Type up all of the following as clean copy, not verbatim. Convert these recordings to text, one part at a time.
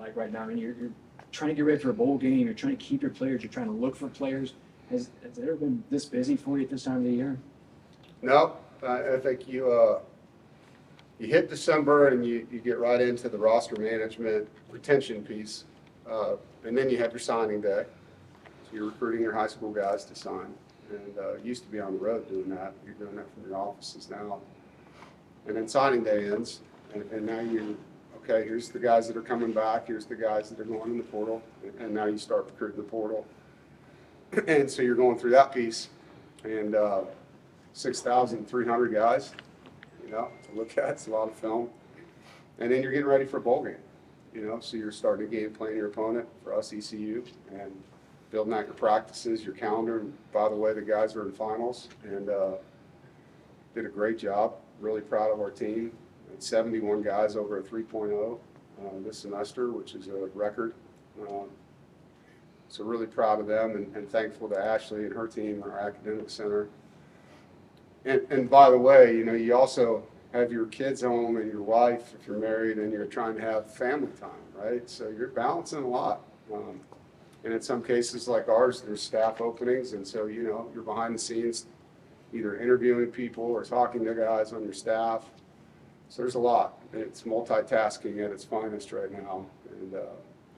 like right now? I mean, you're trying to get ready for a bowl game. You're trying to keep your players. You're trying to look for players. Has it ever been this busy for you at this time of the year? No, I think you hit December and you get right into the roster management retention piece, and then you have your signing day. So you're recruiting your high school guys to sign, and you used to be on the road doing that. You're doing that from your offices now. And then signing day ends, and now okay, here's the guys that are coming back, here's the guys that are going in the portal, and now you start recruiting the portal. And so you're going through that piece, and 6,300 guys, to look at. It's a lot of film. And then you're getting ready for a bowl game, so you're starting to game plan your opponent, for us ECU, and building out your practices, your calendar. And by the way, the guys are in finals and did a great job. Really proud of our team. 71 guys over a 3.0 this semester, which is a record. So really proud of them, and thankful to Ashley and her team, our academic center. And by the way, you also have your kids home and your wife, if you're married, and you're trying to have family time, right? So you're balancing a lot. And in some cases like ours, there's staff openings, and so, you're behind the scenes either interviewing people or talking to guys on your staff. So there's a lot. It's multitasking at its finest right now. And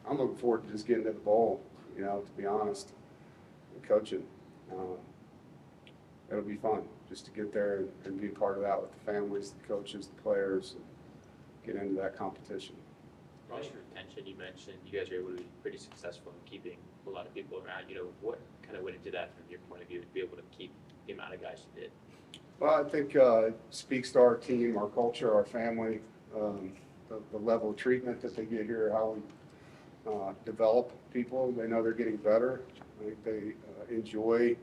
I'm looking forward to just getting to the bowl, to be honest, and coaching. It'll be fun just to get there and be part of that with the families, the coaches, the players, and get into that competition. Roster retention, you mentioned you guys are able to be pretty successful in keeping a lot of people around. What kind of went into that from your point of view to be able to keep the amount of guys you did? Well, I think it speaks to our team, our culture, our family, the level of treatment that they get here, how we develop people. They know they're getting better. I think they enjoy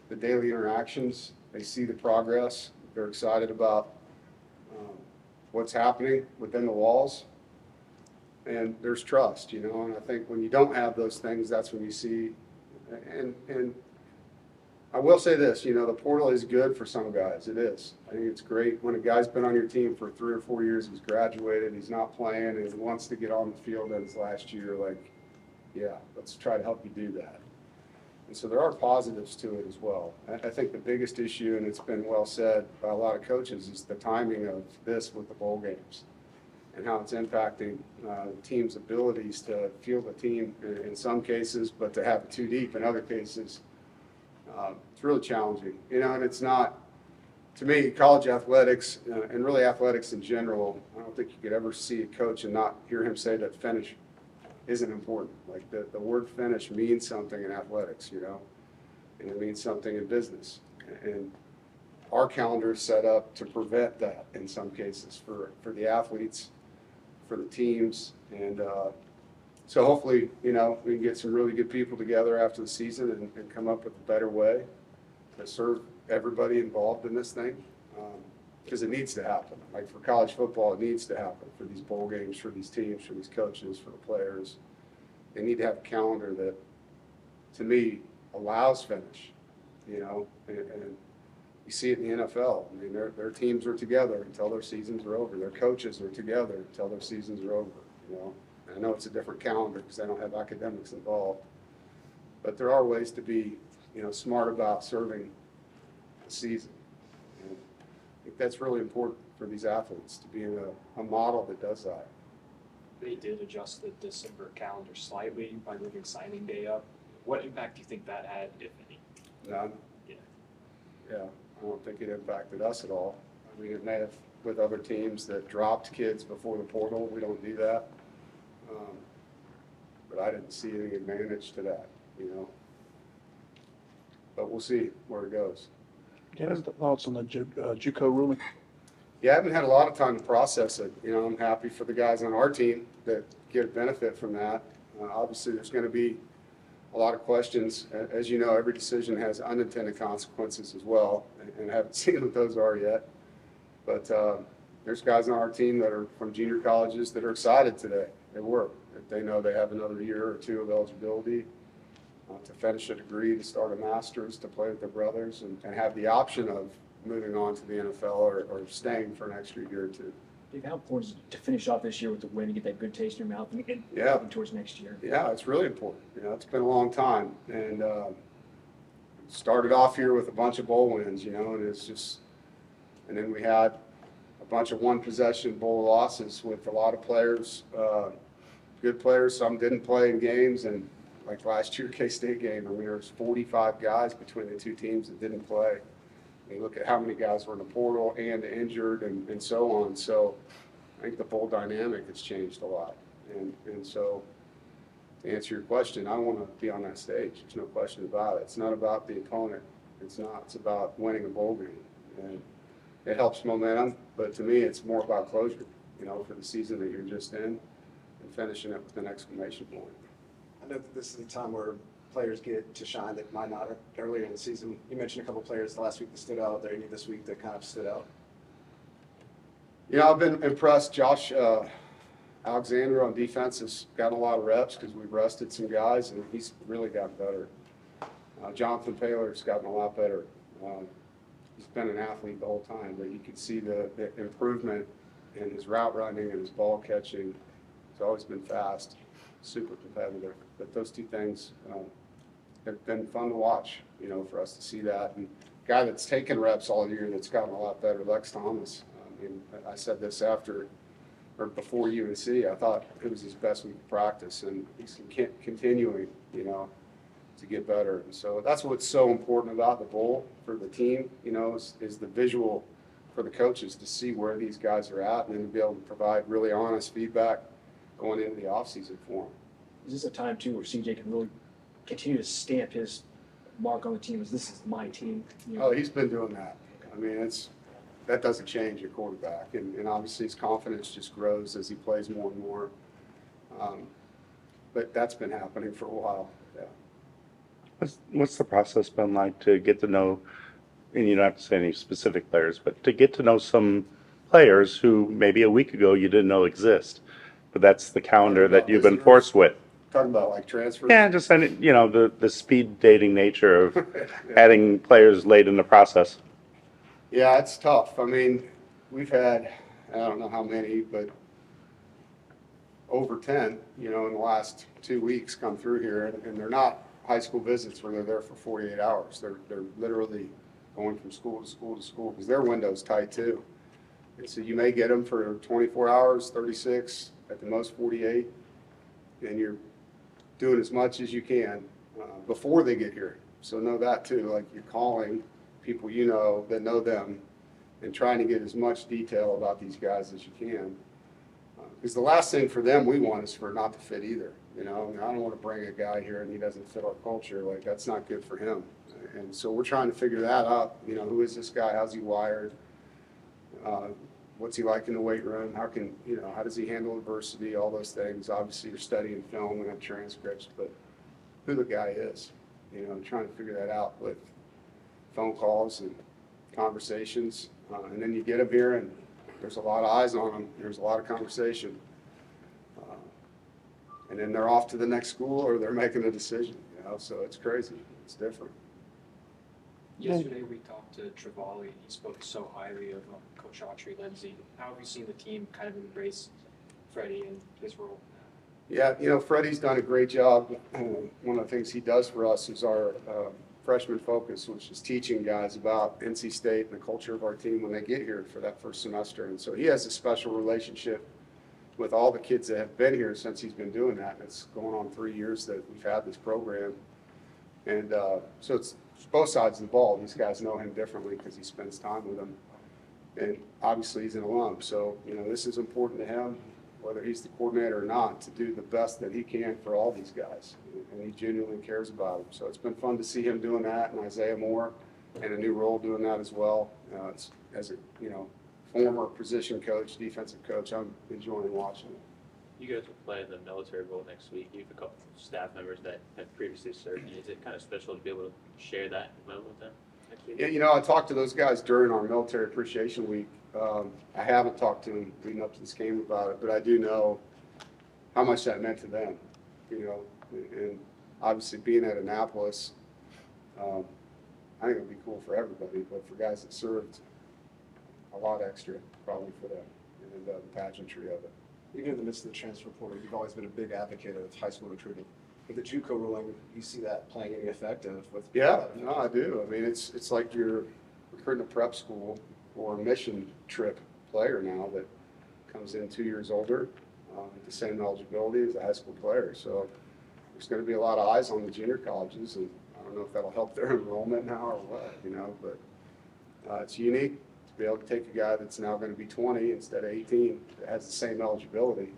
the daily interactions. They see the progress. They're excited about what's happening within the walls. And there's trust, and I think when you don't have those things, that's when you see, and I will say this, the portal is good for some guys. It is. I think it's great when a guy's been on your team for 3 or 4 years, he's graduated, he's not playing, and he wants to get on the field in his last year, yeah, let's try to help you do that. And so there are positives to it as well. I think the biggest issue, and it's been well said by a lot of coaches, is the timing of this with the bowl games and how it's impacting the team's abilities to field a team in some cases, but to have it too deep in other cases. It's really challenging, and it's not, to me, college athletics and really athletics in general, I don't think you could ever see a coach and not hear him say that finish isn't important. Like the word finish means something in athletics, and it means something in business. And our calendar is set up to prevent that in some cases for the athletes, for the teams, and so hopefully, we can get some really good people together after the season and come up with a better way to serve everybody involved in this thing, because it needs to happen. Like for college football, it needs to happen for these bowl games, for these teams, for these coaches, for the players. They need to have a calendar that, to me, allows finish, and you see it in the NFL. I mean, their teams are together until their seasons are over. Their coaches are together until their seasons are over, I know it's a different calendar because they don't have academics involved, but there are ways to be, smart about serving the season. And I think that's really important for these athletes to be in a model that does that. They did adjust the December calendar slightly by moving signing day up. What impact do you think that had, if any? None. Yeah. I don't think it impacted us at all. I mean, it may have with other teams that dropped kids before the portal. We don't do that. But I didn't see any advantage to that, But we'll see where it goes. What are the thoughts on the JUCO ruling? Yeah, I haven't had a lot of time to process it. I'm happy for the guys on our team that get a benefit from that. Obviously, there's going to be a lot of questions. As you know, every decision has unintended consequences as well, and I haven't seen what those are yet. But there's guys on our team that are from junior colleges that are excited today. They were. They know they have another year or two of eligibility to finish a degree, to start a master's, to play with their brothers, and have the option of moving on to the NFL or staying for an extra year or two. Dave, how important is it to finish off this year with the win and get that good taste in your mouth and Yeah. looking towards next year? Yeah, it's really important. You know, it's been a long time, and started off here with a bunch of bowl wins. You know, and it's just, and then we had a bunch of one possession bowl losses with a lot of players, good players. Some didn't play in games, and like last year K-State game, I mean, there was 45 guys between the two teams that didn't play. You look at how many guys were in the portal and injured and so on. So I think the bowl dynamic has changed a lot. And so to answer your question, I want to be on that stage. There's no question about it. It's not about the opponent. It's not. It's about winning a bowl game. And it helps momentum, but to me, it's more about closure, you know, for the season that you're just in and finishing it with an exclamation point. I know that this is a time where players get to shine that might not earlier in the season. You mentioned a couple of players last week that stood out. Are there any this week that kind of stood out? You know, I've been impressed. Josh Alexander on defense has gotten a lot of reps because we've rested some guys, and he's really gotten better. Jonathan Taylor's gotten a lot better. He's been an athlete the whole time, but you can see the improvement in his route running and his ball catching. He's always been fast, super competitive. But those two things have been fun to watch, you know, for us to see that. And a guy that's taken reps all year that's gotten a lot better, Lex Thomas. I mean, I said this after or before UNC. I thought it was his best week of practice, and he's continuing, you know, to get better. And so that's what's so important about the bowl for the team, you know, is the visual for the coaches to see where these guys are at and then to be able to provide really honest feedback going into the offseason for them. Is this a time too where CJ can really continue to stamp his mark on the team as this is my team? You know? Oh, he's been doing that. I mean, that doesn't change at quarterback, and obviously his confidence just grows as he plays more and more. But that's been happening for a while. Yeah. What's the process been like to get to know, and you don't have to say any specific players, but to get to know some players who maybe a week ago you didn't know exist, but that's the calendar that you've been forced with. Talking about like transfers? Yeah, just, you know, the speed dating nature of Yeah. adding players late in the process. Yeah, it's tough. I mean, we've had, I don't know how many, but over 10, you know, in the last 2 weeks come through here, and they're not high school visits where they're there for 48 hours. They're literally going from school to school to school because their window's tight too. And so you may get them for 24 hours, 36, at the most 48, and you're doing as much as you can before they get here. So know that too, like you're calling people you know that know them and trying to get as much detail about these guys as you can. Because the last thing for them we want is for not to fit either. You know, I mean, I don't want to bring a guy here and he doesn't fit our culture. Like, that's not good for him. And so we're trying to figure that out. You know, who is this guy? How's he wired? What's he like in the weight room? How does he handle adversity? All those things. Obviously, you're studying film and have transcripts, but who the guy is, you know, trying to figure that out with phone calls and conversations. And then you get them here and there's a lot of eyes on them. There's a lot of conversation. And then they're off to the next school or they're making a decision, you know, so it's crazy. It's different. Yesterday, we talked to Trevally, and he spoke so highly of Coach Autry Lindsay. How have you seen the team kind of embrace Freddie and his role? Yeah, you know, Freddie's done a great job. One of the things he does for us is our freshman focus, which is teaching guys about NC State and the culture of our team when they get here for that first semester. And so he has a special relationship with all the kids that have been here since he's been doing that. And it's going on 3 years that we've had this program. And so it's both sides of the ball. These guys know him differently because he spends time with them. And obviously he's an alum. So, you know, this is important to him, whether he's the coordinator or not, to do the best that he can for all these guys. And he genuinely cares about them. So it's been fun to see him doing that, and Isaiah Moore in a new role doing that as well. It's, as a, you know, former position coach, defensive coach, I'm enjoying watching it. You guys will play in the military bowl next week. You have a couple of staff members that have previously served. Is it kind of special to be able to share that moment with them next week? Yeah, you know, I talked to those guys during our Military Appreciation Week. I haven't talked to them leading up to this game about it, but I do know how much that meant to them, you know, and obviously being at Annapolis, I think it would be cool for everybody, but for guys that served, a lot extra probably for them. You and the pageantry of it. Even in the midst of the transfer portal, you've always been a big advocate of high school recruiting. With the JUCO ruling, you see that playing any effect with? Yeah, no, I do. I mean, it's like you're recruiting a prep school or a mission trip player now that comes in 2 years older, with the same eligibility as a high school player. So there's going to be a lot of eyes on the junior colleges, and I don't know if that'll help their enrollment now or what, but it's unique to be able to take a guy that's now going to be 20 instead of 18 that has the same eligibility,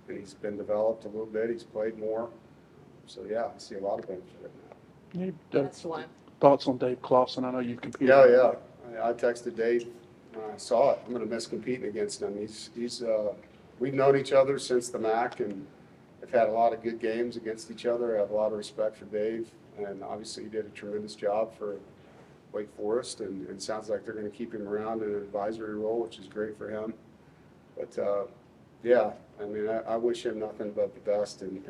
and he's been developed a little bit. He's played more. So yeah, I see a lot of benefit in that. Any That's one. thoughts on Dave Clausen? I know you've competed. Yeah. I texted Dave when I saw it. I'm going to miss competing against him. We've known each other since the MAC and have had a lot of good games against each other. I have a lot of respect for Dave, and obviously he did a tremendous job for Wake Forest, and it sounds like they're going to keep him around in an advisory role, which is great for him. But yeah, I mean, I wish him nothing but the best, and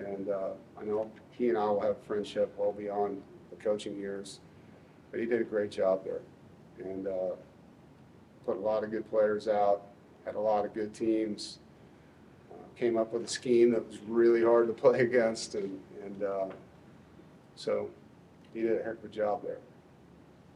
I know he and I will have a friendship well beyond the coaching years. But he did a great job there, and put a lot of good players out, had a lot of good teams, came up with a scheme that was really hard to play against, and so he did a heck of a job there.